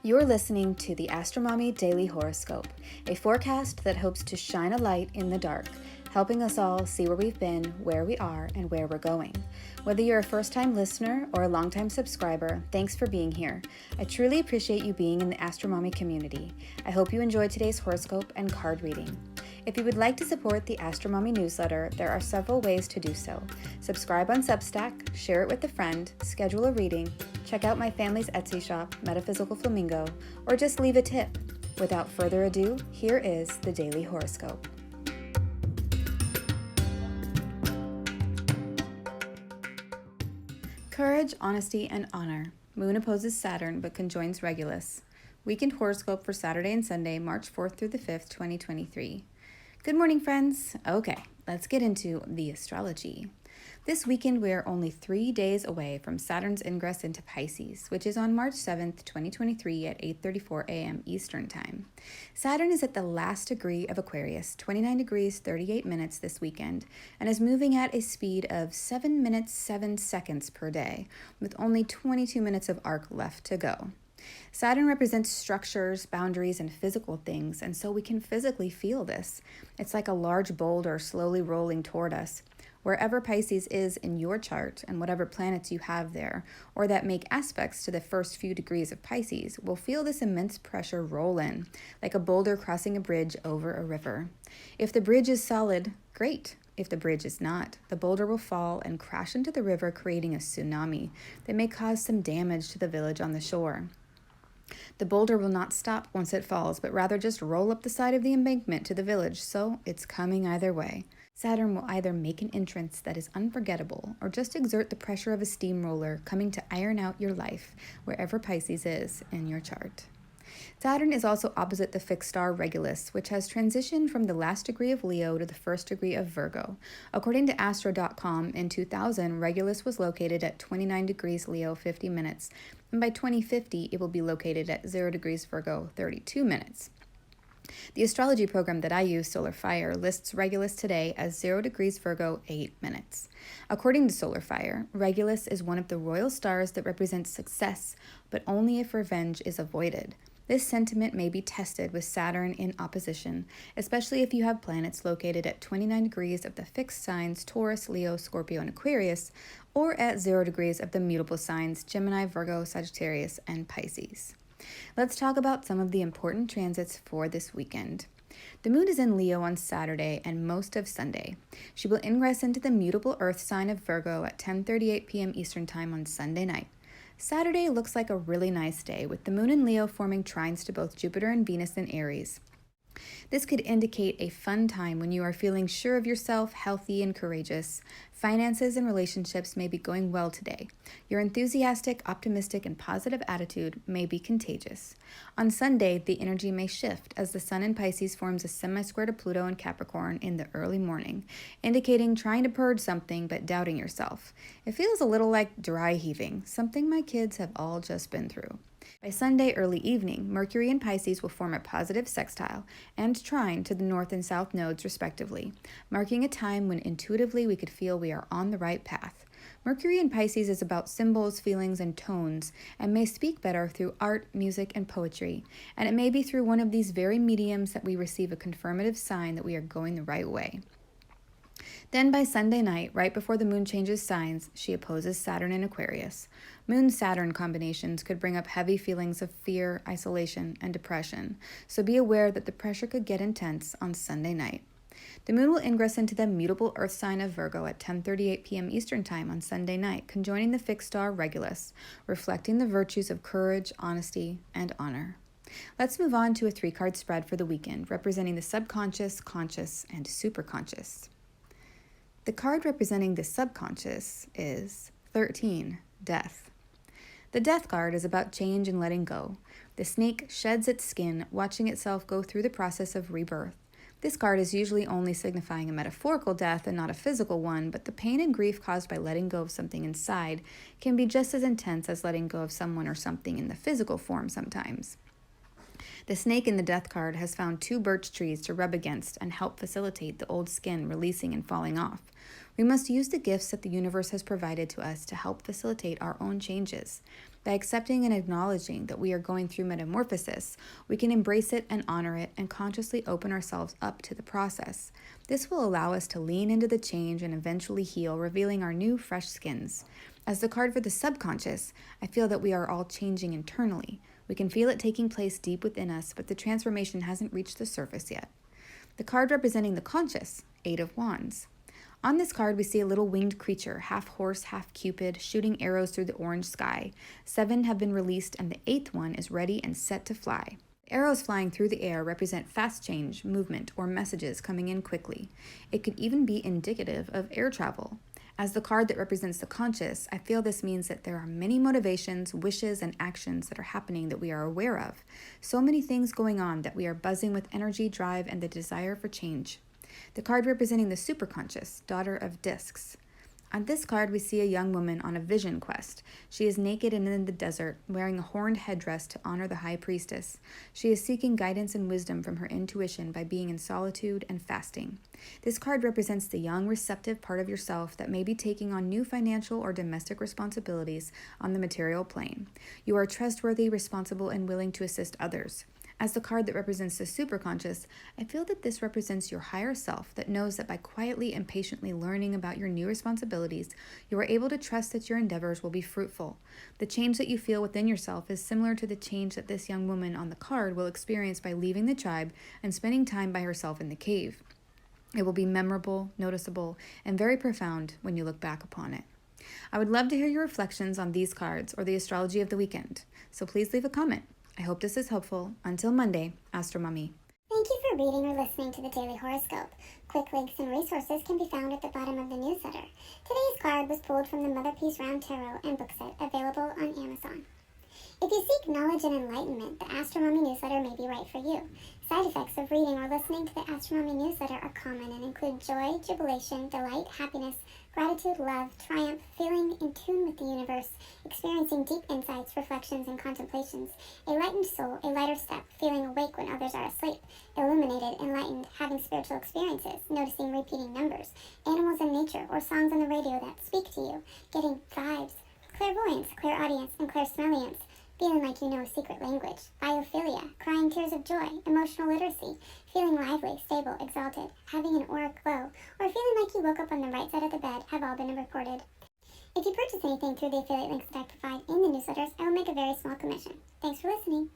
You're listening to the AstroMommy Daily Horoscope, a forecast that hopes to shine a light in the dark, helping us all see where we've been, where we are, and where we're going. Whether you're a first-time listener or a long-time subscriber, thanks for being here. I truly appreciate you being in the AstroMommy community. I hope you enjoyed today's horoscope and card reading. If you would like to support the AstroMommy Newsletter, there are several ways to do so. Subscribe on Substack, share it with a friend, schedule a reading, check out my family's Etsy shop, Metaphysical Flamingo, or just leave a tip. Without further ado, here is the Daily Horoscope. Courage, honesty, and honor. Moon opposes Saturn but conjoins Regulus. Weekend horoscope for Saturday and Sunday, March 4th through the 5th, 2023. Good morning, friends. Okay, let's get into the astrology. This weekend, we are only 3 days away from Saturn's ingress into Pisces, which is on March 7th, 2023 at 8:34 a.m. Eastern Time. Saturn is at the last degree of Aquarius, 29 degrees 38 minutes this weekend, and is moving at a speed of 7 minutes 7 seconds per day, with only 22 minutes of arc left to go. Saturn represents structures, boundaries, and physical things, and so we can physically feel this. It's like a large boulder slowly rolling toward us. Wherever Pisces is in your chart and whatever planets you have there, or that make aspects to the first few degrees of Pisces, will feel this immense pressure roll in, like a boulder crossing a bridge over a river. If the bridge is solid, great. If the bridge is not, the boulder will fall and crash into the river, creating a tsunami that may cause some damage to the village on the shore. The boulder will not stop once it falls, but rather just roll up the side of the embankment to the village, so it's coming either way. Saturn will either make an entrance that is unforgettable or just exert the pressure of a steamroller, coming to iron out your life wherever Pisces is in your chart. Saturn is also opposite the fixed star Regulus, which has transitioned from the last degree of Leo to the first degree of Virgo. According to Astro.com, in 2000, Regulus was located at 29 degrees Leo 50 minutes, and by 2050 it will be located at 0 degrees Virgo 32 minutes. The astrology program that I use, Solar Fire, lists Regulus today as 0 degrees Virgo 8 minutes. According to Solar Fire, Regulus is one of the royal stars that represents success, but only if revenge is avoided. This sentiment may be tested with Saturn in opposition, especially if you have planets located at 29 degrees of the fixed signs Taurus, Leo, Scorpio, and Aquarius, or at 0 degrees of the mutable signs Gemini, Virgo, Sagittarius, and Pisces. Let's talk about some of the important transits for this weekend. The moon is in Leo on Saturday and most of Sunday. She will ingress into the mutable earth sign of Virgo at 10:38 p.m. Eastern Time on Sunday night. Saturday looks like a really nice day, with the moon in Leo forming trines to both Jupiter and Venus in Aries. This could indicate a fun time when you are feeling sure of yourself, healthy, and courageous. Finances and relationships may be going well today. Your enthusiastic, optimistic, and positive attitude may be contagious. On Sunday, the energy may shift as the Sun in Pisces forms a semi-square to Pluto in Capricorn in the early morning, indicating trying to purge something but doubting yourself. It feels a little like dry heaving, something my kids have all just been through. By Sunday early evening, Mercury and Pisces will form a positive sextile and trine to the north and south nodes respectively, marking a time when intuitively we could feel we are on the right path. Mercury in Pisces is about symbols, feelings, and tones, and may speak better through art, music, and poetry, and it may be through one of these very mediums that we receive a confirmative sign that we are going the right way. Then by Sunday night, right before the moon changes signs, she opposes Saturn in Aquarius. Moon-Saturn combinations could bring up heavy feelings of fear, isolation, and depression, so be aware that the pressure could get intense on Sunday night. The moon will ingress into the mutable earth sign of Virgo at 10:38 p.m. Eastern Time on Sunday night, conjoining the fixed star Regulus, reflecting the virtues of courage, honesty, and honor. Let's move on to a 3-card spread for the weekend, representing the subconscious, conscious, and superconscious. The card representing the subconscious is 13, Death. The Death card is about change and letting go. The snake sheds its skin, watching itself go through the process of rebirth. This card is usually only signifying a metaphorical death and not a physical one, but the pain and grief caused by letting go of something inside can be just as intense as letting go of someone or something in the physical form sometimes. The snake in the death card has found 2 birch trees to rub against and help facilitate the old skin releasing and falling off. We must use the gifts that the universe has provided to us to help facilitate our own changes. By accepting and acknowledging that we are going through metamorphosis, we can embrace it and honor it and consciously open ourselves up to the process. This will allow us to lean into the change and eventually heal, revealing our new, fresh skins. As the card for the subconscious, I feel that we are all changing internally. We can feel it taking place deep within us, but the transformation hasn't reached the surface yet. The card representing the conscious, 8 of Wands. On this card, we see a little winged creature, half horse, half cupid, shooting arrows through the orange sky. 7 have been released, and the 8th one is ready and set to fly. Arrows flying through the air represent fast change, movement, or messages coming in quickly. It could even be indicative of air travel. As the card that represents the conscious, I feel this means that there are many motivations, wishes, and actions that are happening that we are aware of. So many things going on that we are buzzing with energy, drive, and the desire for change. The card representing the superconscious, daughter of discs. On this card, we see a young woman on a vision quest. She is naked and in the desert, wearing a horned headdress to honor the high priestess. She is seeking guidance and wisdom from her intuition by being in solitude and fasting. This card represents the young, receptive part of yourself that may be taking on new financial or domestic responsibilities on the material plane. You are trustworthy, responsible, and willing to assist others. As the card that represents the superconscious, I feel that this represents your higher self that knows that by quietly and patiently learning about your new responsibilities, you are able to trust that your endeavors will be fruitful. The change that you feel within yourself is similar to the change that this young woman on the card will experience by leaving the tribe and spending time by herself in the cave. It will be memorable, noticeable, and very profound when you look back upon it. I would love to hear your reflections on these cards or the astrology of the weekend, so please leave a comment. I hope this is helpful. Until Monday, AstroMommy. Thank you for reading or listening to the Daily Horoscope. Quick links and resources can be found at the bottom of the newsletter. Today's card was pulled from the Motherpeace Round Tarot and book set, available on Amazon. If you seek knowledge and enlightenment, the AstroMommy Newsletter may be right for you. Side effects of reading or listening to the AstroMommy Newsletter are common and include joy, jubilation, delight, happiness, gratitude, love, triumph, feeling in tune with the universe, experiencing deep insights, reflections, and contemplations, a lightened soul, a lighter step, feeling awake when others are asleep, illuminated, enlightened, having spiritual experiences, noticing repeating numbers, animals in nature, or songs on the radio that speak to you, getting vibes, clairvoyance, clairaudience, and clairsmelliance, feeling like you know a secret language, biophilia, crying tears of joy, emotional literacy, feeling lively, stable, exalted, having an auric glow, or feeling like you woke up on the right side of the bed have all been reported. If you purchase anything through the affiliate links that I provide in the newsletters, I will make a very small commission. Thanks for listening.